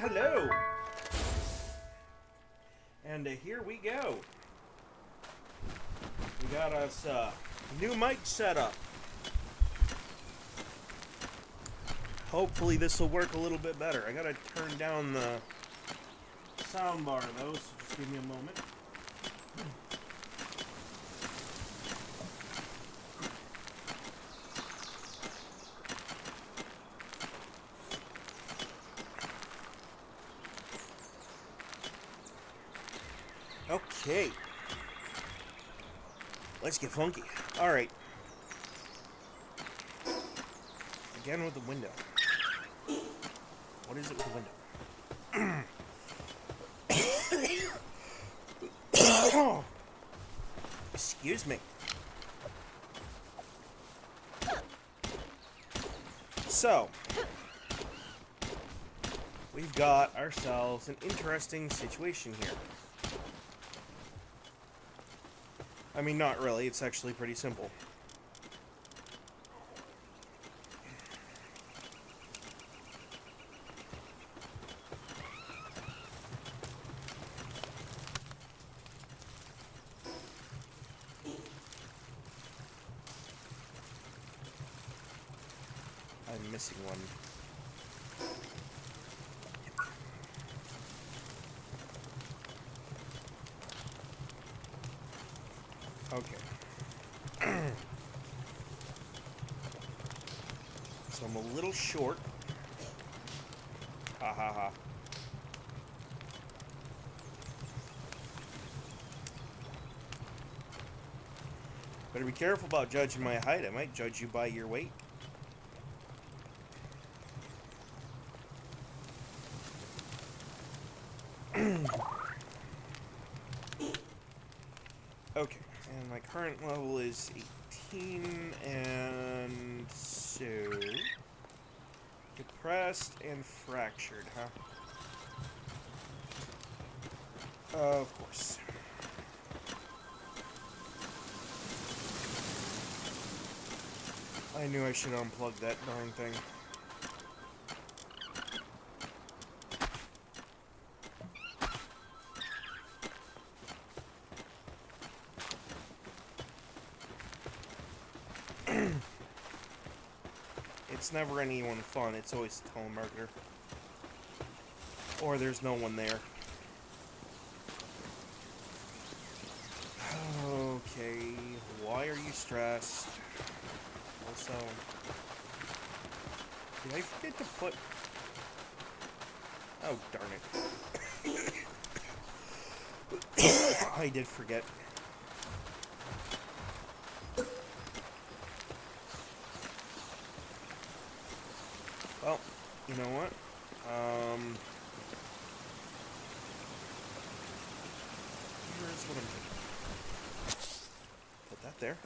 hello. And here we go. We got us new mic setup. Hopefully this will work a little bit better. I gotta turn down the sound bar though, so just give me a moment. Okay. Let's get funky. Alright. Again with the window. What is it with the window? Excuse me. So, we've got ourselves an interesting situation here. I mean, not really. It's actually pretty simple. I'm missing one. Okay. So I'm a little short. Ha ha ha. Better be careful about judging my height. I might judge you by your weight. Okay, and my current level is 18, and so depressed and fractured, huh? Of course. I knew I should unplug that darn thing. It's never anyone fun, it's always a telemarketer. Or there's no one there. Okay, why are you stressed? Also, did I forget to put... Oh, darn it. I did forget. Well, you know what? Here's what I'm doing. Put that there.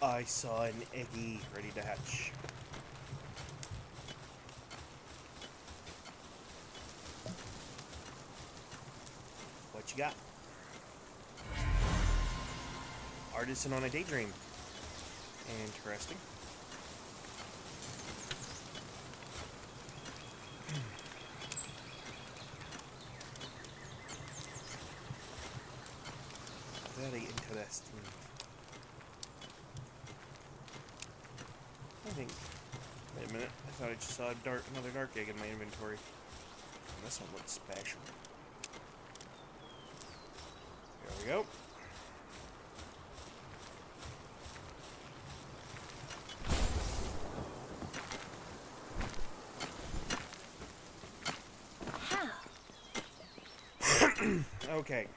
I saw an eggy ready to hatch. What you got? Artisan on a daydream. Interesting. Very interesting. I think. Wait a minute. I thought I just saw another dark egg in my inventory. And this one looks special. There we go. Okay.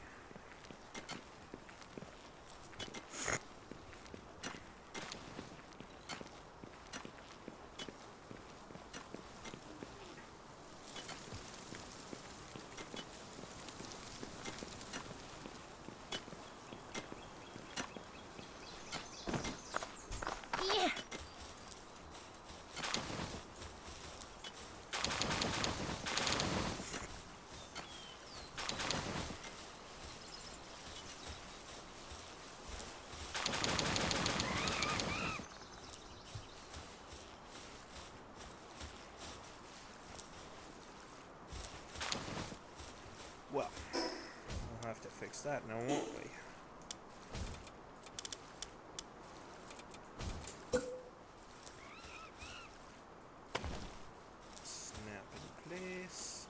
fix that now, won't we? Snap in place.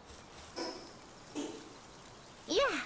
Yeah.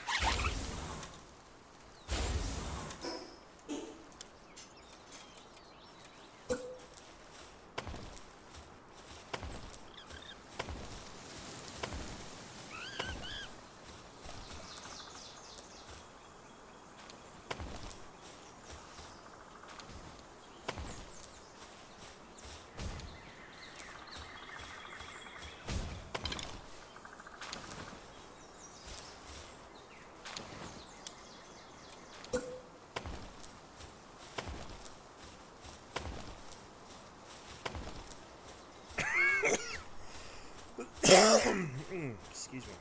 Excuse me.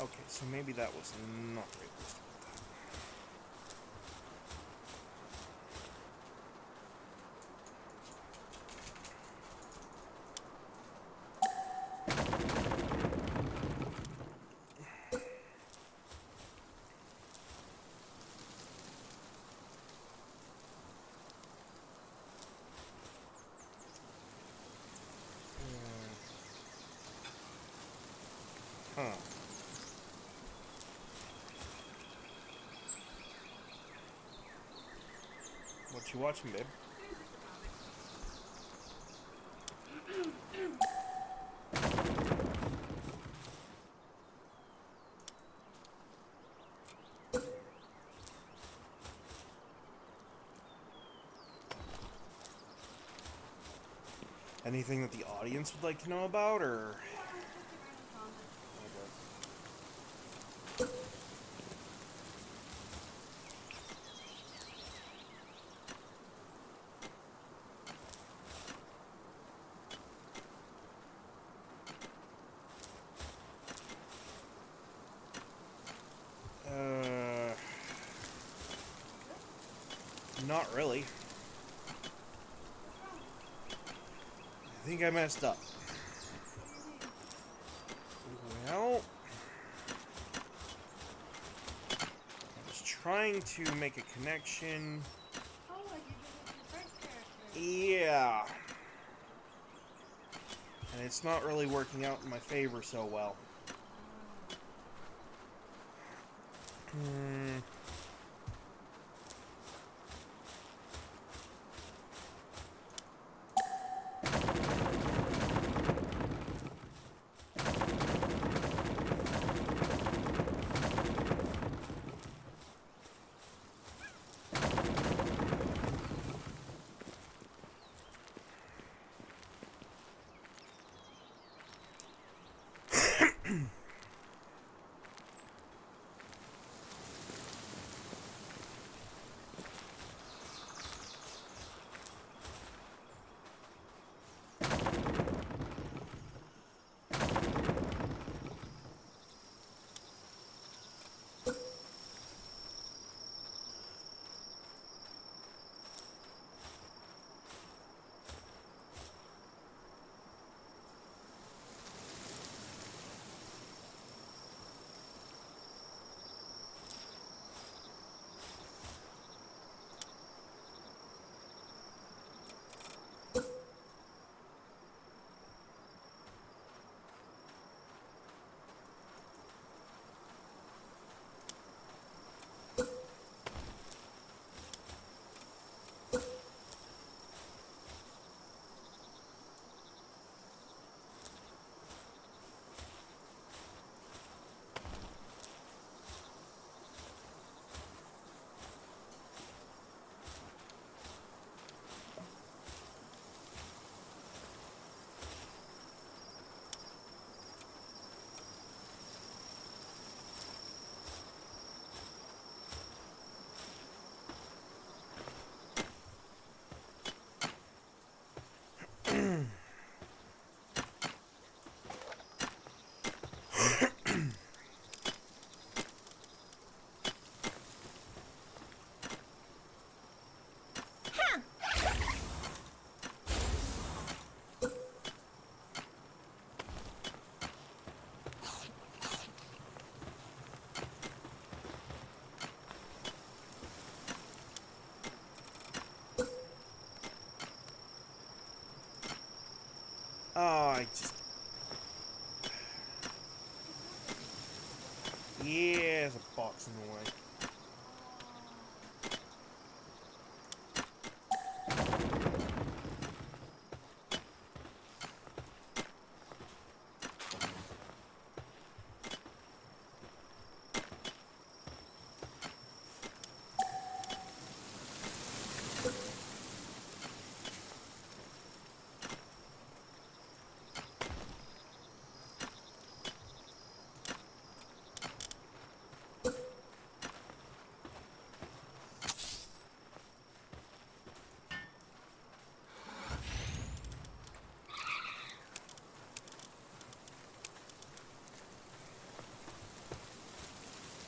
Okay, so maybe that was not the right place to put that. Huh. What you watching, babe? Anything that the audience would like to know about, or? Not really. I think I messed up. Well, trying to make a connection. Oh, like you did with your first character. Yeah. And it's not really working out in my favor so well. Oh, I just... Yeah, there's a box in the way.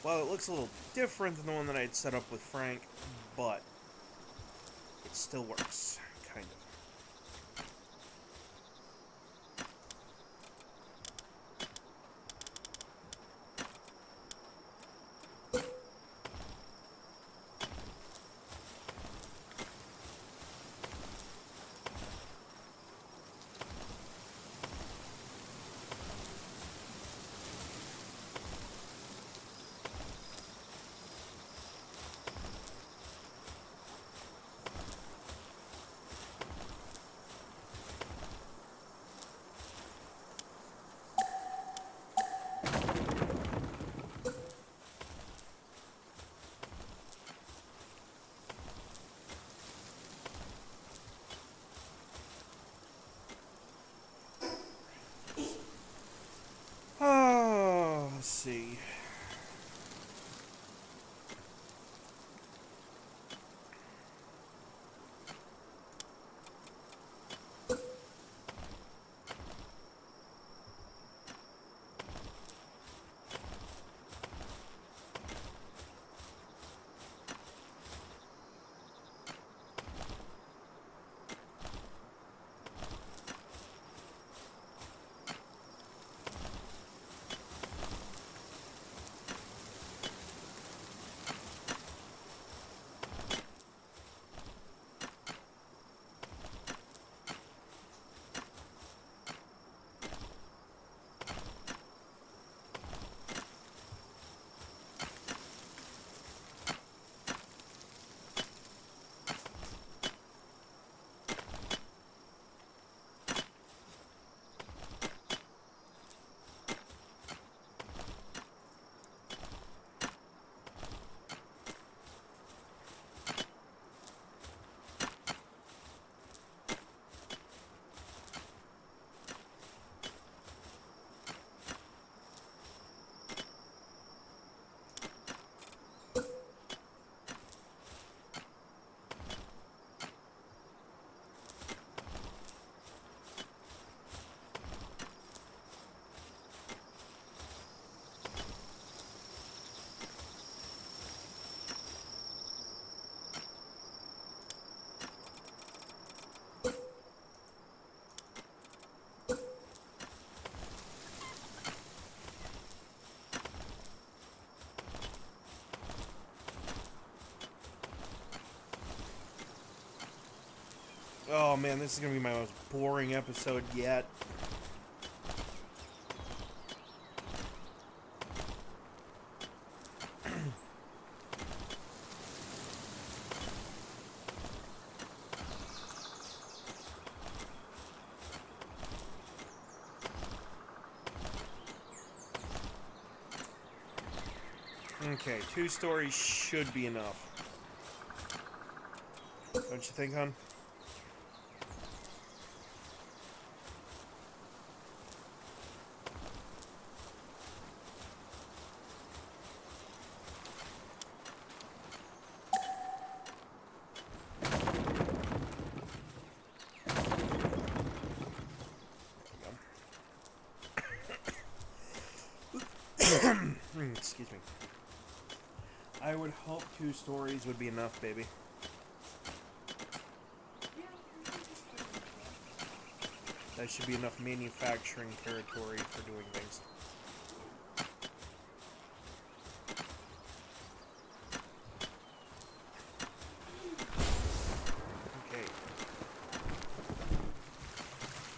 Well, it looks a little different than the one that I had set up with Frank, but it still works, kind of. Oh, let's see. Oh man, this is gonna be my most boring episode yet. Okay, 2 stories should be enough. Don't you think, hon? Excuse me. I would hope 2 stories would be enough, baby. That should be enough manufacturing territory for doing things. Okay.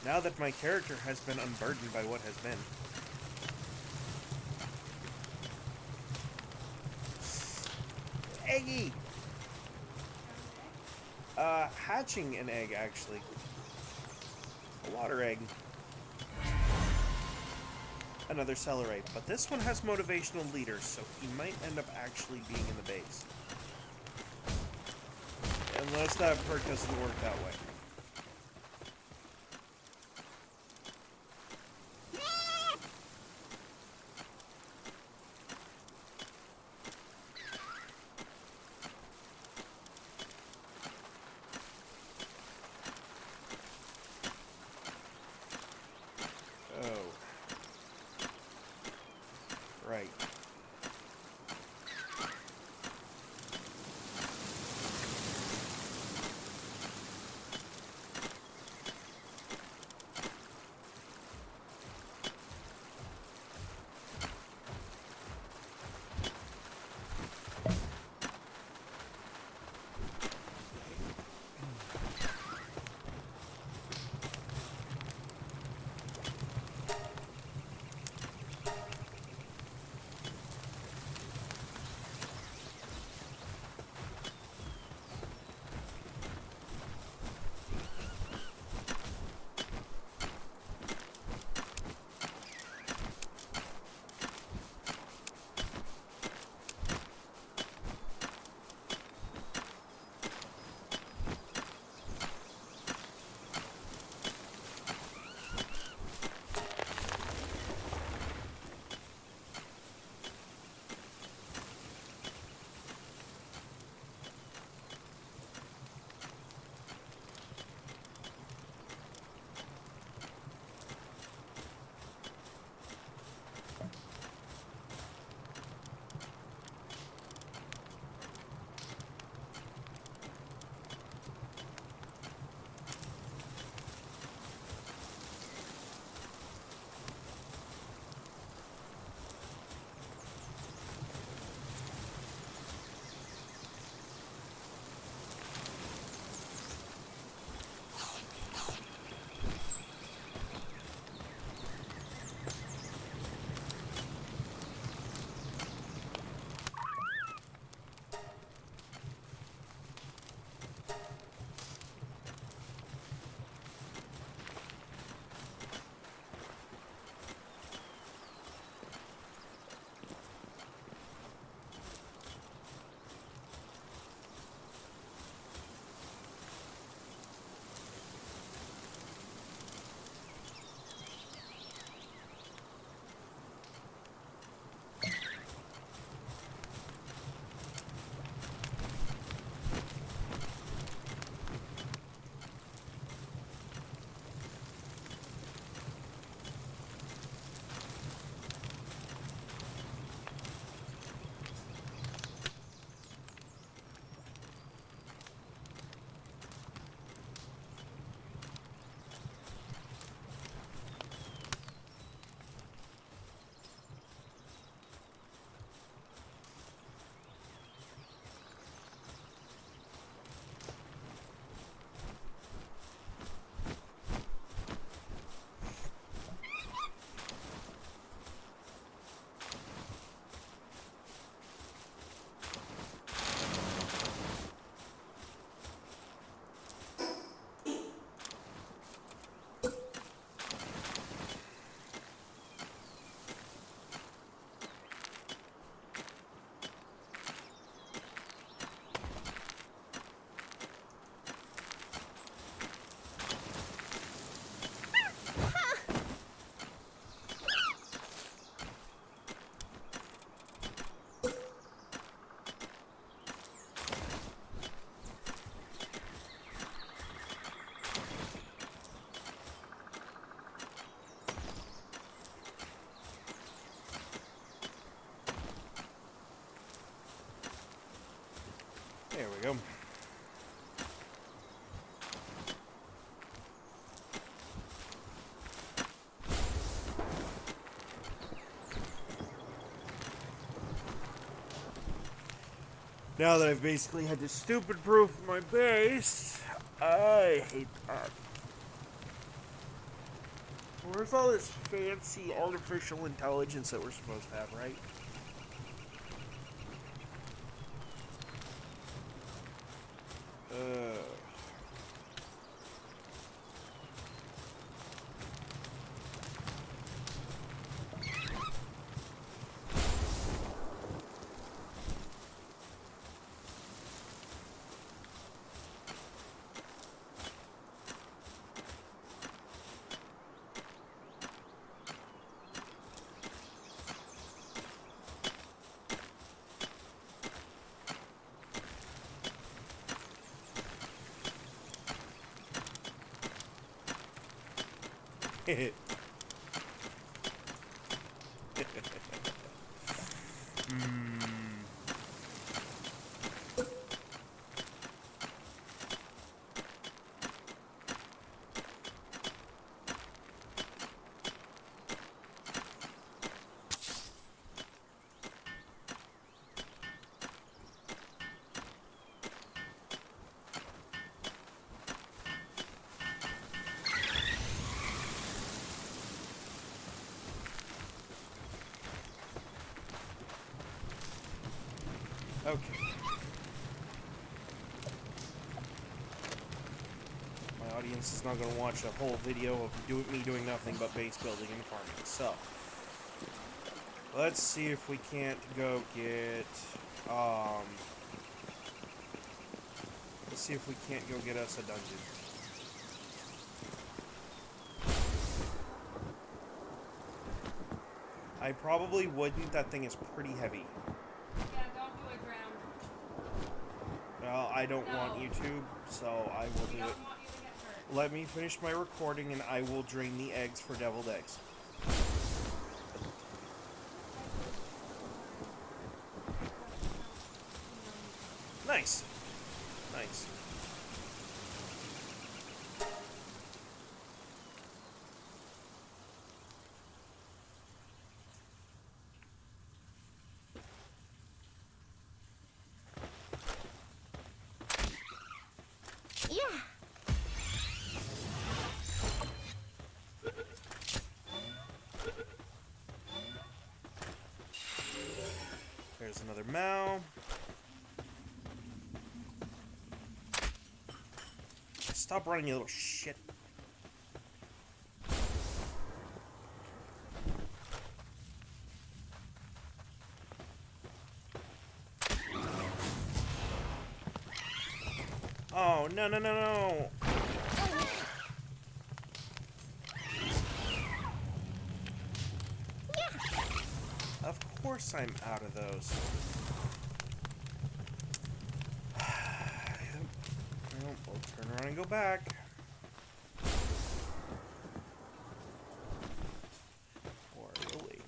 Now that my character has been unburdened by what has been, eggy! Hatching an egg, actually. A water egg. Another Celerate. But this one has motivational leaders, so he might end up actually being in the base. Unless that perk doesn't work that way. Right. Now that I've basically had to stupid proof my base, I hate that. Where's all this fancy artificial intelligence that we're supposed to have, right? Okay. My audience is not going to watch a whole video of me doing nothing but base building and farming. So, let's see if we can't go get, let's see if we can't go get us a dungeon. I probably wouldn't. That thing is pretty heavy. Yeah, don't do it, ground. Well, I don't want you to, so I will do it. We don't want you to get hurt. Let me finish my recording and I will drain the eggs for deviled eggs. Nice. Nice. Yeah. There's another Mao. Stop running, you little shit. Oh, no, no, no, no. Of course I'm out of those. Well, we'll turn around and go back. Or really.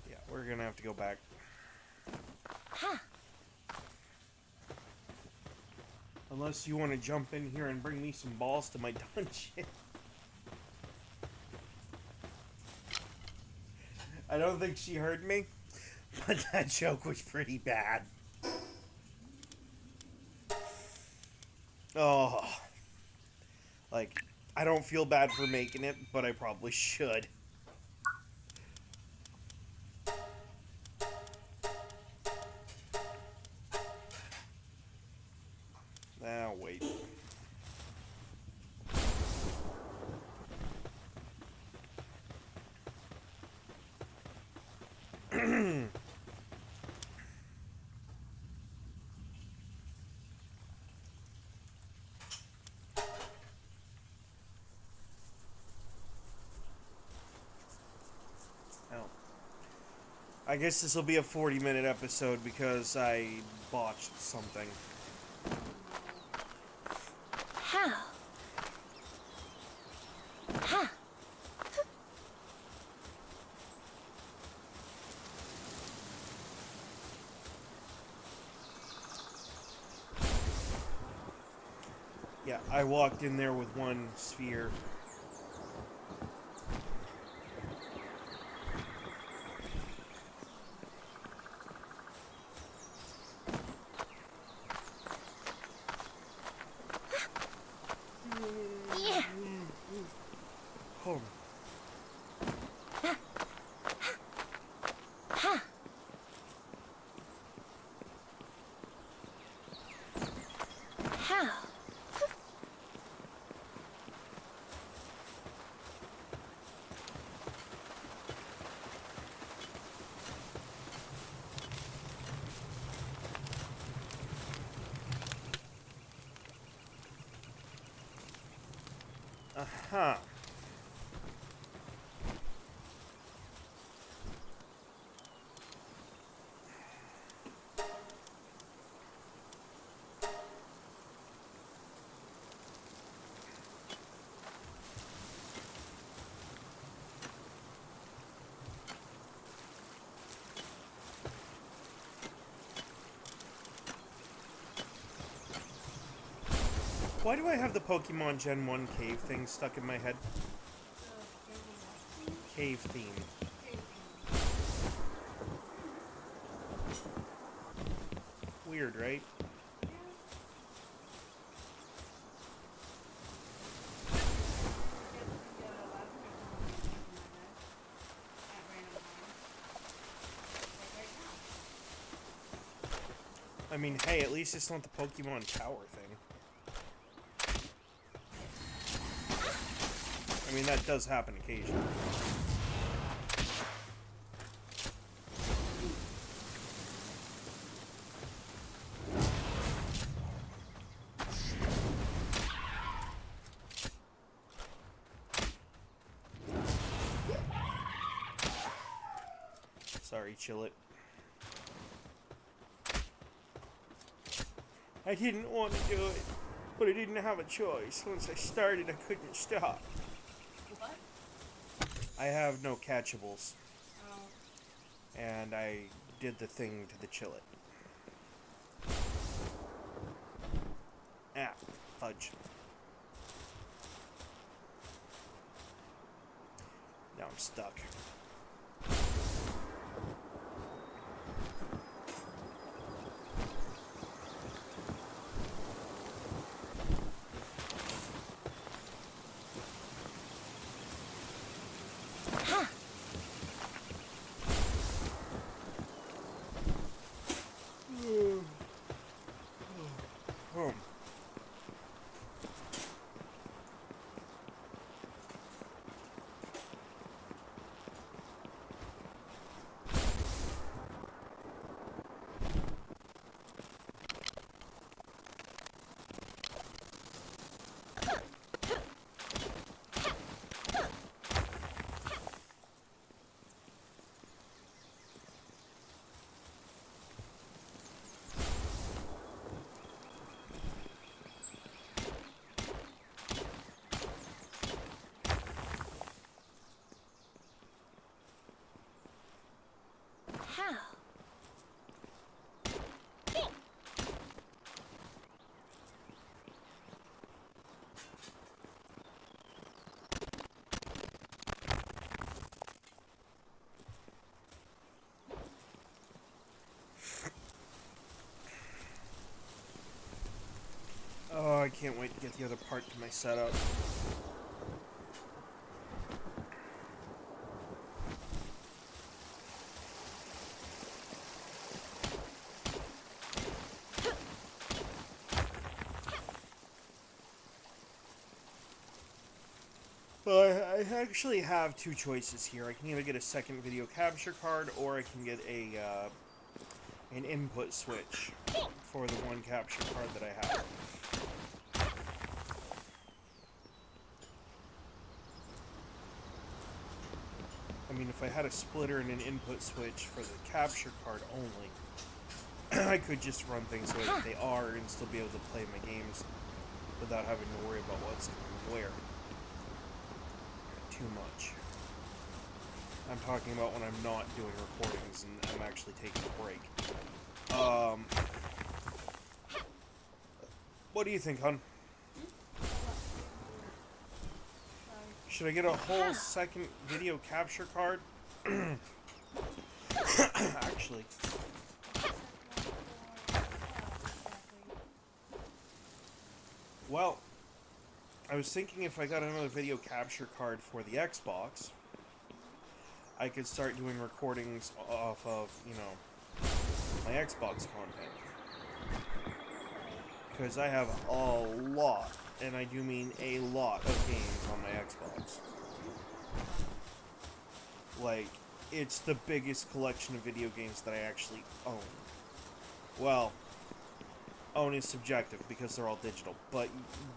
Yeah, we're gonna have to go back. Unless you want to jump in here and bring me some balls to my dungeon. I don't think she heard me, but that joke was pretty bad. Oh. Like, I don't feel bad for making it, but I probably should. Now, wait. Oh. I guess this will be a 40-minute episode because I botched something. How? Huh. Yeah, I walked in there with one sphere. Yeah. Home. Ha. How? Aha. Why do I have the Pokemon Gen 1 cave thing stuck in my head? Cave theme. Weird, right? I mean, hey, at least it's not the Pokemon Tower thing. I mean, that does happen occasionally. Sorry, Chillet. I didn't want to do it, but I didn't have a choice. Once I started, I couldn't stop. What? I have no catchables, Oh. and I did the thing to the Chillet. Ah, fudge. Now I'm stuck. Ha. Home. How? Oh, I can't wait to get the other part to my setup. Well, I actually have two choices here. I can either get a second video capture card, or I can get a an input switch for the one capture card that I have. I mean, if I had a splitter and an input switch for the capture card only, I could just run things the way that they are and still be able to play my games without having to worry about what's going where. Too much. I'm talking about when I'm not doing recordings and I'm actually taking a break. What do you think, hon? Should I get a whole second video capture card? Actually. Well, I was thinking if I got another video capture card for the Xbox, I could start doing recordings off of, you know, my Xbox content. Because I have a lot, and I do mean a lot of games on my Xbox. Like, it's the biggest collection of video games that I actually own. Well, own is subjective because they're all digital, but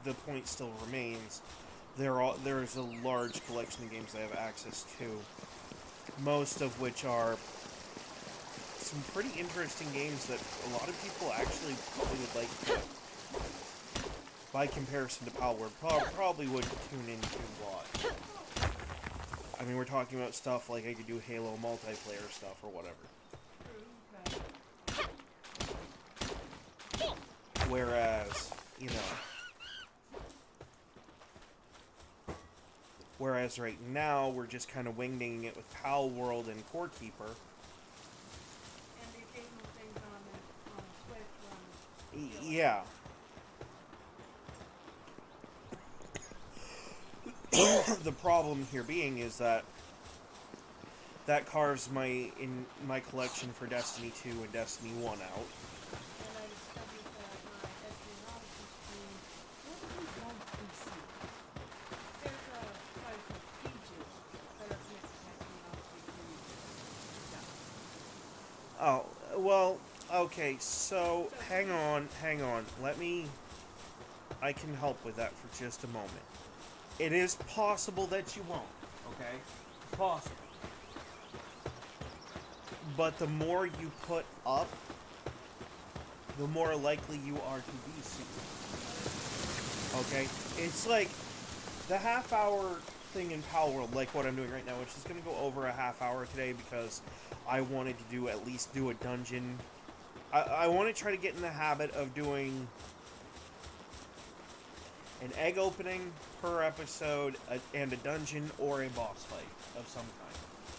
the point still remains. There's a large collection of games I have access to, most of which are some pretty interesting games that a lot of people actually probably would like to, by comparison to Palworld, probably would tune into watch. I mean, we're talking about stuff like I could do Halo multiplayer stuff or whatever. Whereas, you know... Whereas right now, we're just kind of wingdinging it with Palworld and Core Keeper. And the occasional things on Switch run. Yeah. The problem here being is that carves my collection for Destiny 2 and Destiny 1 out. And I discovered that my Espionage stream wasn't on PC. There's quite a few features that are connected to Espionage. Oh, well, okay, so hang on. I can help with that for just a moment. It is possible that you won't, okay? Possible. But the more you put up, the more likely you are to be seen. Okay? It's like the half-hour thing in Palworld, like what I'm doing right now, which is going to go over a half hour today because I wanted to at least do a dungeon. I want to try to get in the habit of doing an egg opening per episode, and a dungeon or a boss fight of some kind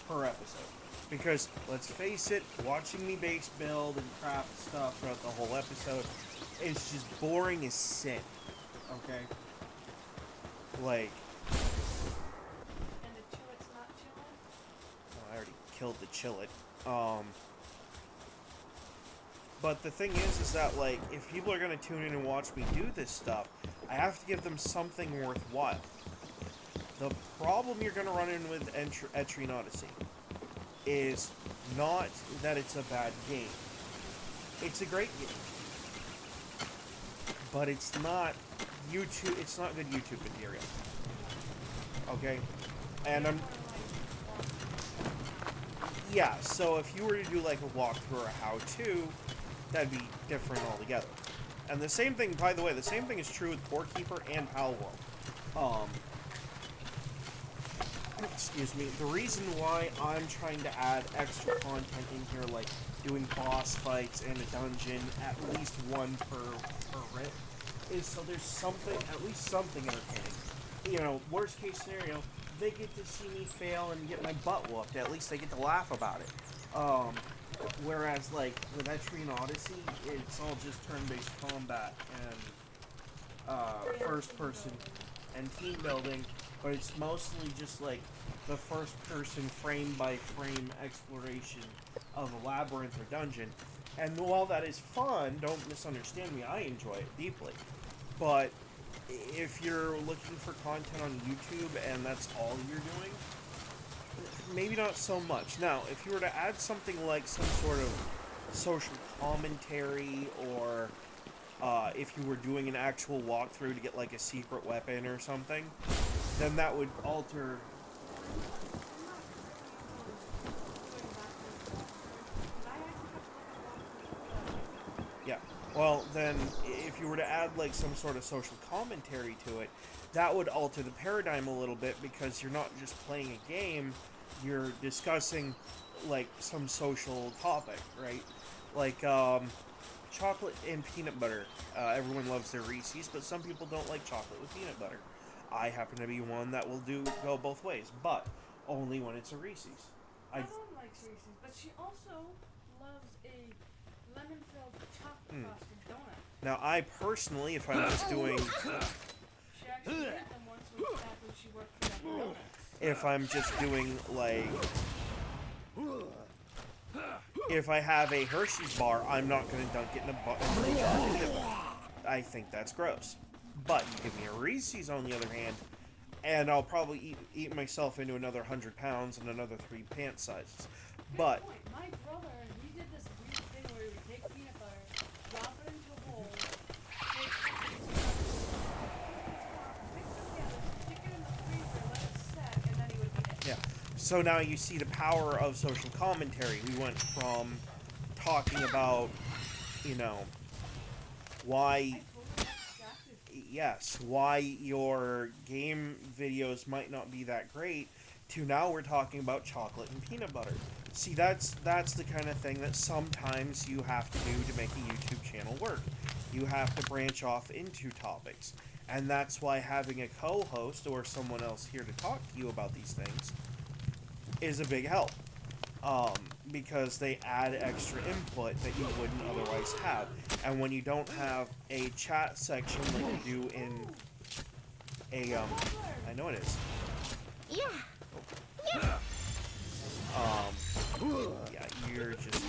per episode. Because, let's face it, watching me base build and craft stuff throughout the whole episode is just boring as sin. Okay? Like... And the chillet's not chilling? Well, I already killed the chillet. But the thing is that, like, if people are going to tune in and watch me do this stuff, I have to give them something worthwhile. The problem you're going to run in with Etrian Odyssey is not that it's a bad game. It's a great game. But it's not YouTube, it's not good YouTube material. Okay? And yeah, so if you were to do like a walkthrough or a how-to, that'd be different altogether. And the same thing, by the way, the same thing is true with Core Keeper and Palworld. Excuse me. The reason why I'm trying to add extra content in here, like doing boss fights and a dungeon, at least one per rip, is so there's something, at least something entertaining. You know, worst case scenario, they get to see me fail and get my butt whooped. At least they get to laugh about it. Whereas, like, with Etrian Odyssey, it's all just turn-based combat and first person and team building, but it's mostly just like the first person frame by frame exploration of a labyrinth or dungeon. And while that is fun, don't misunderstand me, I enjoy it deeply. But if you're looking for content on YouTube and that's all you're doing, maybe not so much. Now, if you were to add something like some sort of social commentary, or if you were doing an actual walkthrough to get like a secret weapon or something, then that would alter. Yeah. Well, then if you were to add like some sort of social commentary to it, that would alter the paradigm a little bit, because you're not just playing a game, you're discussing like some social topic, right? Like chocolate and peanut butter. Everyone loves their Reese's, but some people don't like chocolate with peanut butter. I happen to be one that will go both ways, but only when it's a Reese's. My mom likes Reese's, but she also loves a lemon-filled chocolate frosted donut. Now, I personally, if I'm just doing, She actually ate them once back when she worked for Dunkin' Donuts. if I'm just doing like, if I have a Hershey's bar, I'm not going to dunk it in a chocolate dip. I think that's gross. But you give me a Reese's on the other hand, and I'll probably eat myself into another 100 pounds and another 3 pant sizes. But Good point. My brother, he did this weird thing where he would take peanut butter, drop it into a bowl, take mix it together, stick it in the freezer, let it set, and then he would eat it. yeah, so now you see the power of social commentary. We went from talking about, you know, why. Yes, why your game videos might not be that great, to now we're talking about chocolate and peanut butter. See, that's the kind of thing that sometimes you have to do to make a YouTube channel work. You have to branch off into topics. And that's why having a co-host or someone else here to talk to you about these things is a big help. Because they add extra input that you wouldn't otherwise have. And when you don't have a chat section like you do in a, I know it is. Yeah. Yeah, you're just,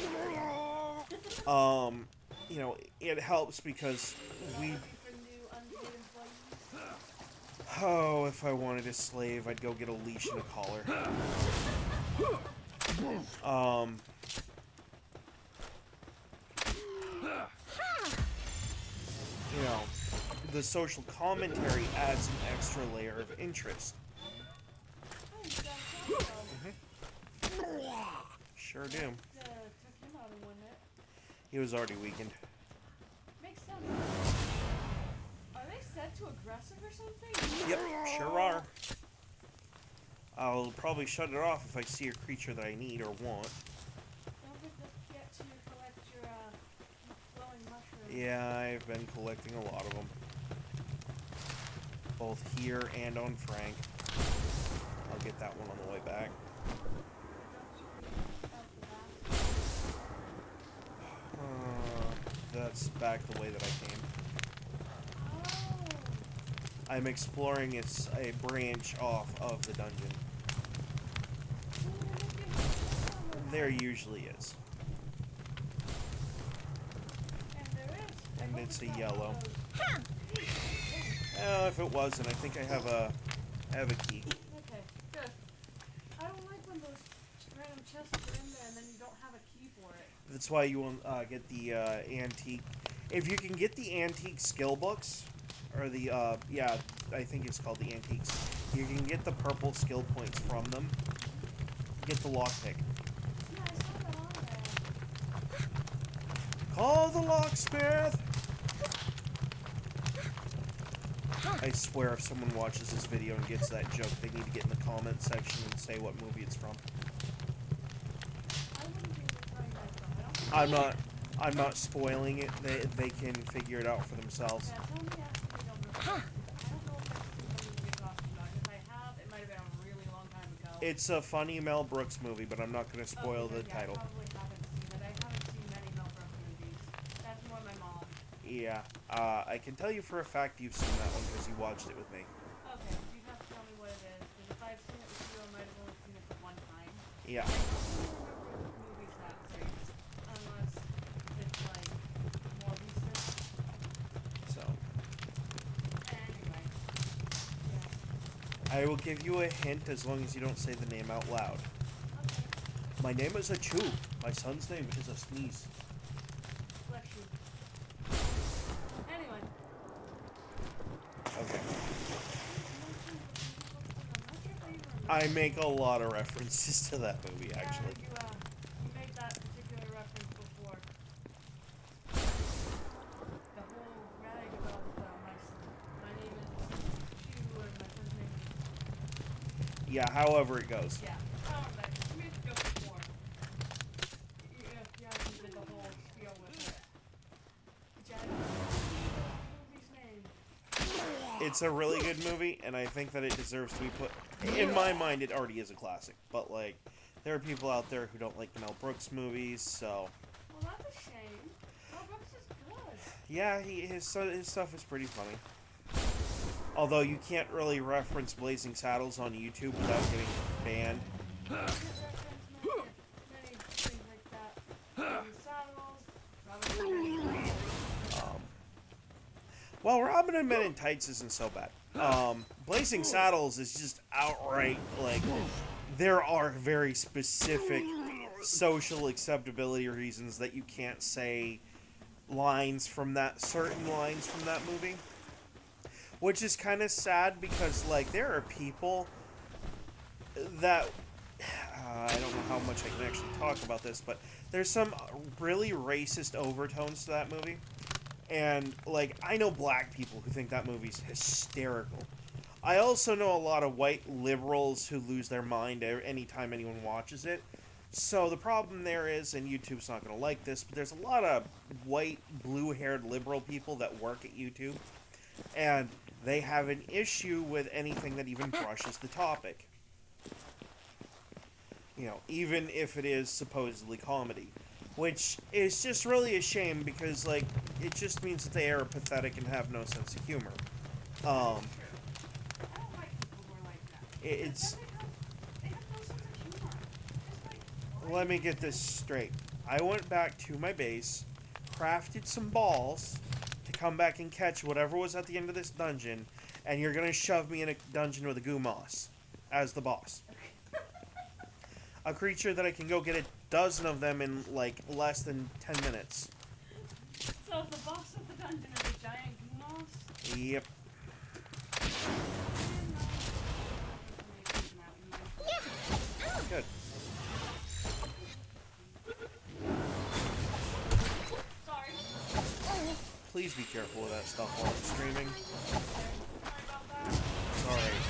you know, it helps because we, oh, if I wanted a slave, I'd go get a leash and a collar. You know, the social commentary adds an extra layer of interest. Sure do. Took him out in 1 hit. He was already weakened. Makes sense. Are they set to aggressive or something? Yep, sure are. I'll probably shut it off if I see a creature that I need or want. Don't forget to collect your glowing mushrooms. Yeah, I've been collecting a lot of them. Both here and on Frank. I'll get that one on the way back. That's back the way that I came. Oh. I'm exploring a branch off of the dungeon. There usually is. And there is. And it's a yellow. Well, if it wasn't, I think I have a key. Okay, good. I don't like when those random chests are in there and then you don't have a key for it. That's why you will get the antique. If you can get the antique skill books, or the yeah, I think it's called the antiques. You can get the purple skill points from them. Get the lockpick. Yeah, I saw that on there. Call the locksmith. I swear, if someone watches this video and gets that joke, they need to get in the comment section and say what movie it's from. I wouldn't be able to find that though. I don't I'm not spoiling it. They can figure it out for themselves. Yeah, tell me after they don't know. I don't know if that's the movie you're talking about. If I have, it might have been a really long time ago. It's a funny Mel Brooks movie, but I'm not going to spoil the Yeah, title. I probably haven't seen it. I haven't seen many Mel Brooks movies. That's more my mom. Yeah, I can tell you for a fact you've seen that one because you watched it with me. Okay, you have to tell me what it is. Because if I've seen it with you, I might have only seen it for one time. Yeah. I don't remember movies that great. Unless it's like more recent. So, Anyway. Yeah. I will give you a hint as long as you don't say the name out loud. Okay. My name is a Chew. My son's name is a Sneeze. Bless you. Anyway. Okay. I make a lot of references to that movie, actually. You made that particular reference before. The whole rag about my name is Chew and my son's name is... Yeah, however it goes. Yeah. Oh, but you made the joke before. Yeah, you did the whole spiel with it. Jack, what's the movie's name? it's a really good movie, and I think that it deserves to be put. In my mind, it already is a classic. But like, there are people out there who don't like Mel Brooks movies, so. Well, that's a shame. Mel Brooks is good. Yeah, his stuff is pretty funny. Although you can't really reference Blazing Saddles on YouTube without getting banned. I can't reference many things like that. Blazing Saddles, Robin Well, Robin and Men in Tights isn't so bad. Blazing Saddles is just outright, like, there are very specific social acceptability reasons that you can't say certain lines from that movie. Which is kind of sad because, like, there are people that, I don't know how much I can actually talk about this, but there's some really racist overtones to that movie. And, like, I know black people who think that movie's hysterical. I also know a lot of white liberals who lose their mind anytime anyone watches it. So the problem there is, and YouTube's not going to like this, but there's a lot of white, blue-haired liberal people that work at YouTube. And they have an issue with anything that even brushes the topic. You know, even if it is supposedly comedy. Which is just really a shame because, like, it just means that they are pathetic and have no sense of humor. I don't like people who are like that. It's... They have no sense of humor. Just like, Let me get this straight. I went back to my base, crafted some balls to come back and catch whatever was at the end of this dungeon, and you're gonna shove me in a dungeon with a goo moss as the boss. A creature that I can go get a dozen of them in, like, less than 10 minutes. So the boss of the dungeon is a giant moss? Yep. Good. Sorry. Please be careful with that stuff while I'm streaming. Sorry about that. It's alright.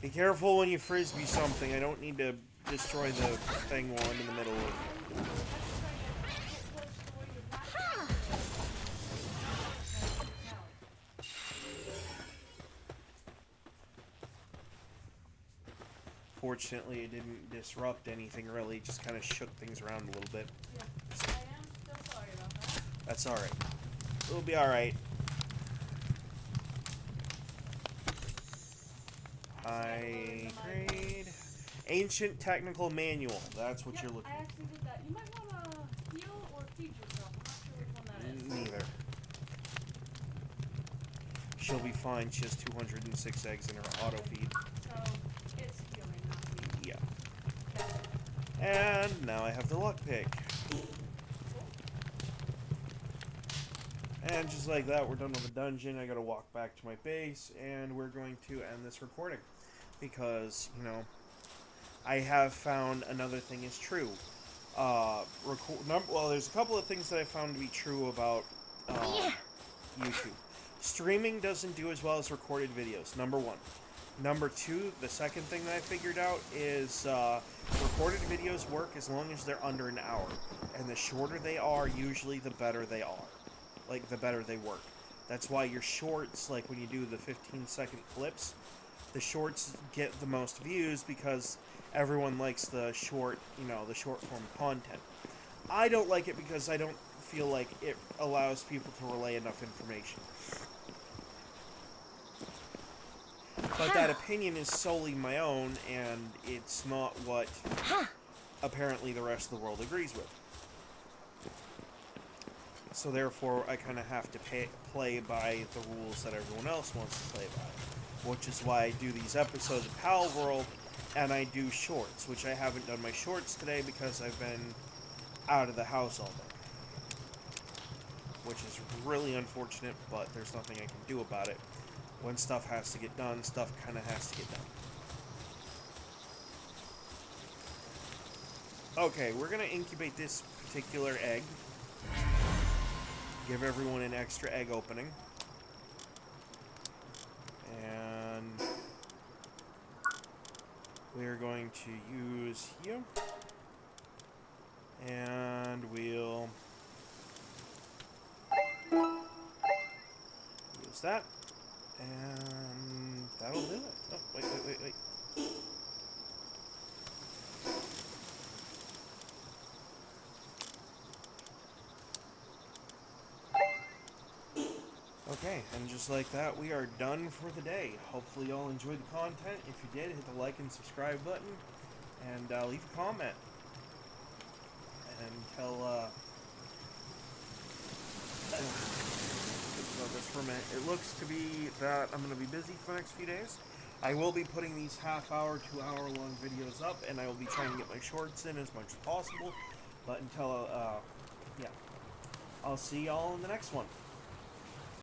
Be careful when you frisbee something. I don't need to destroy the thing while I'm in the middle of... Fortunately, it didn't disrupt anything really. It just kind of shook things around a little bit. Yeah, I am still sorry about that. That's alright. We'll be alright. High grade. Ancient Technical Manual. That's what Yep, you're looking I actually did that. You might want to heal or feed yourself. I'm not sure which one that is. Neither. She'll be fine. She has 206 eggs in her auto feed. So, it's healing, not feeding. Yeah. And now I have the luck pick. And just like that, we're done with the dungeon. I gotta walk back to my base, and we're going to end this recording. Because, you know, I have found another thing is true. Well, there's a couple of things that I found to be true about YouTube. Streaming doesn't do as well as recorded videos, number one. Number two, the second thing that I figured out is recorded videos work as long as they're under an hour. And the shorter they are, usually the better they are. Like, the better they work. That's why your shorts, like when you do the 15-second clips, the shorts get the most views because everyone likes the short, you know, the short form content. I don't like it because I don't feel like it allows people to relay enough information. But that opinion is solely my own, and it's not what apparently the rest of the world agrees with. So therefore, I kind of have to play by the rules that everyone else wants to play by. Which is why I do these episodes of Palworld, and I do shorts, which I haven't done my shorts today because I've been out of the house all day. Which is really unfortunate, but there's nothing I can do about it. When stuff has to get done, stuff kind of has to get done. Okay, we're going to incubate this particular egg. Give everyone an extra egg opening. And we're going to use you. And we'll use that. And that'll do it. Oh, wait. Okay, and just like that, we are done for the day. Hopefully y'all enjoyed the content. If you did, hit the like and subscribe button, and leave a comment. And tell, think about this for a minute. It looks to be that I'm going to be busy for the next few days. I will be putting these half-hour, 2-hour-long videos up, and I will be trying to get my shorts in as much as possible. But until, yeah, I'll see y'all in the next one.